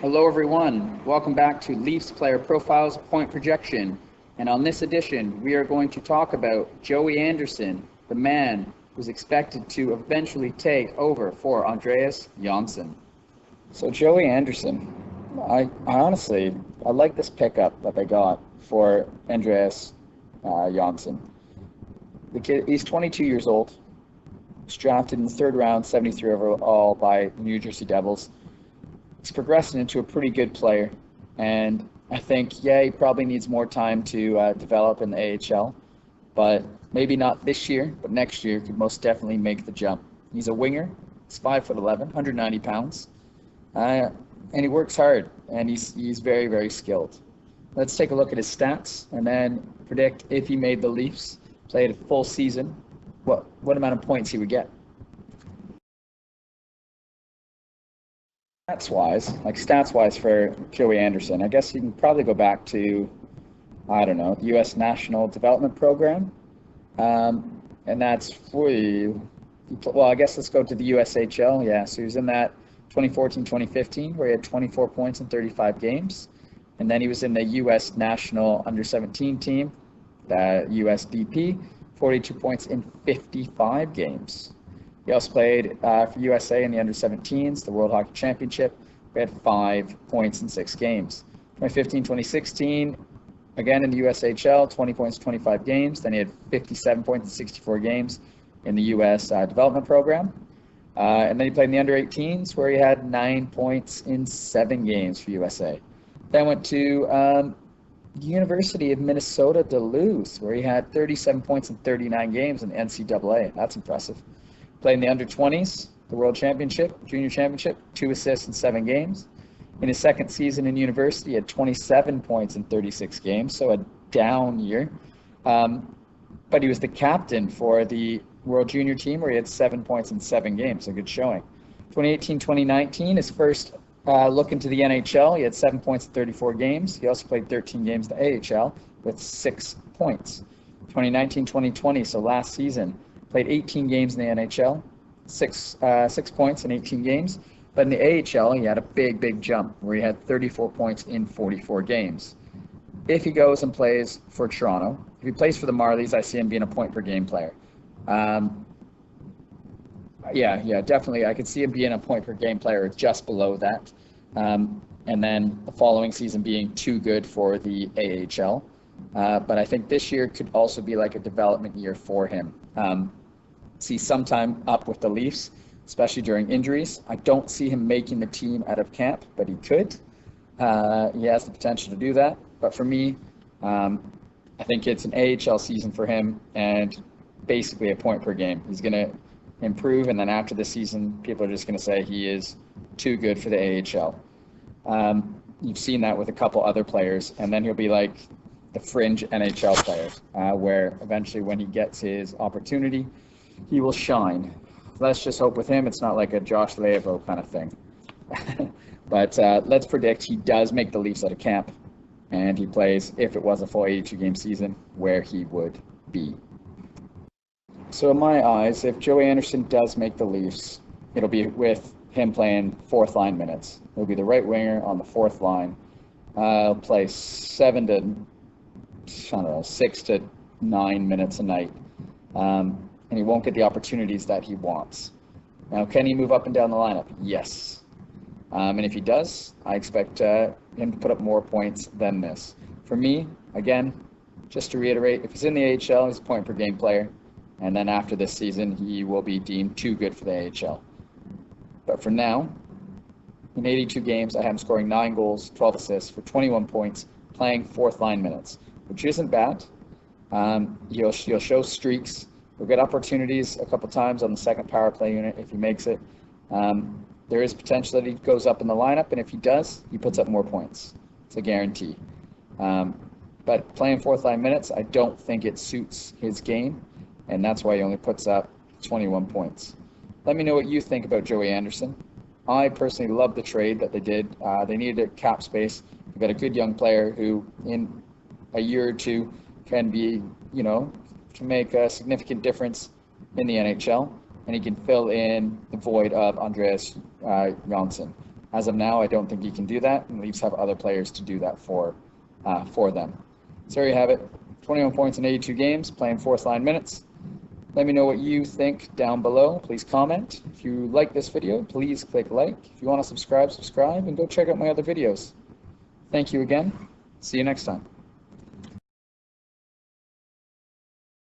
Hello, everyone. Welcome back to Leafs Player Profiles Point Projection. And on this edition, we are going to talk about Joey Anderson, the man who's expected to eventually take over for Andreas Johnsson. So, Joey Anderson, I honestly, I like this pickup that they got for Andreas Johnsson. The kid, he's 22 years old. Was drafted in the third round, 73 overall by the New Jersey Devils. He's progressing into a pretty good player, and I think he probably needs more time to develop in the AHL, but maybe not this year, but next year could most definitely make the jump. He's a winger. He's 5'11", 190 pounds, and he works hard, and he's very, very skilled. Let's take a look at his stats and then predict if he made the Leafs, played a full season, what amount of points he would get. Stats wise for Joey Anderson, I guess you can probably go back to, I don't know, the U.S. National Development Program. And that's for you. Well, I guess let's go to the USHL. Yeah, so he was in that 2014-2015 where he had 24 points in 35 games. And then he was in the U.S. National Under-17 team, the USDP, 42 points in 55 games. He also played for USA in the Under-17s, the World Hockey Championship. We had 5 points in 6 games. 2015-2016, again in the USHL, 20 points, 25 games. Then he had 57 points in 64 games in the U.S. Development Program. And then he played in the Under-18s, where he had 9 points in 7 games for USA. Then went to the University of Minnesota Duluth, where he had 37 points in 39 games in the NCAA. That's impressive. Played in the Under-20s, the World Championship, Junior Championship, 2 assists in 7 games. In his second season in university, he had 27 points in 36 games, so a down year. But he was the captain for the World Junior team, where he had 7 points in 7 games, a good showing. 2018-2019, his first look into the NHL, he had 7 points in 34 games. He also played 13 games in the AHL with 6 points. 2019-2020, so last season, played 18 games in the NHL, 6 points in 18 games. But in the AHL, he had a big jump where he had 34 points in 44 games. If he goes and plays for Toronto, if he plays for the Marlies, I see him being a point-per-game player. Definitely. I could see him being a point-per-game player just below that. And then the following season being too good for the AHL. But I think this year could also be like a development year for him. See some time up with the Leafs, especially during injuries. I don't see him making the team out of camp, but he could. He has the potential to do that. But for me, I think it's an AHL season for him and basically a point per game. He's going to improve, and then after the season, people are just going to say he is too good for the AHL. You've seen that with a couple other players, and then he'll be like the fringe NHL player, where eventually when he gets his opportunity, he will shine. Let's just hope with him it's not like a Josh Leivo kind of thing. But let's predict he does make the Leafs out of camp, and he plays, if it was a full 82-game season, where he would be. So in my eyes, if Joey Anderson does make the Leafs, it'll be with him playing fourth line minutes. He'll be the right winger on the fourth line. He'll play 6 to 9 minutes a night. And he won't get the opportunities that he wants. Now, can he move up and down the lineup? Yes. And if he does, I expect him to put up more points than this. For me, again, just to reiterate, if he's in the AHL, he's a point-per-game player. And then after this season, he will be deemed too good for the AHL. But for now, in 82 games, I have him scoring 9 goals, 12 assists for 21 points, playing fourth-line minutes, which isn't bad. He'll show streaks. He'll get opportunities a couple times on the second power play unit if he makes it. There is potential that he goes up in the lineup, and if he does, he puts up more points. It's a guarantee. But playing fourth-line minutes, I don't think it suits his game, and that's why he only puts up 21 points. Let me know what you think about Joey Anderson. I personally love the trade that they did. They needed a cap space. They've got a good young player who, in a year or two, can be, can make a significant difference in the NHL, and he can fill in the void of Andreas Johnsson. as of now, I don't think he can do that, and Leafs have other players to do that for them. So there you have it. 21 points in 82 games, playing fourth line minutes. Let me know what you think down below. Please comment. If you like this video, please click like. If you want to subscribe, subscribe, and go check out my other videos. Thank you again. See you next time.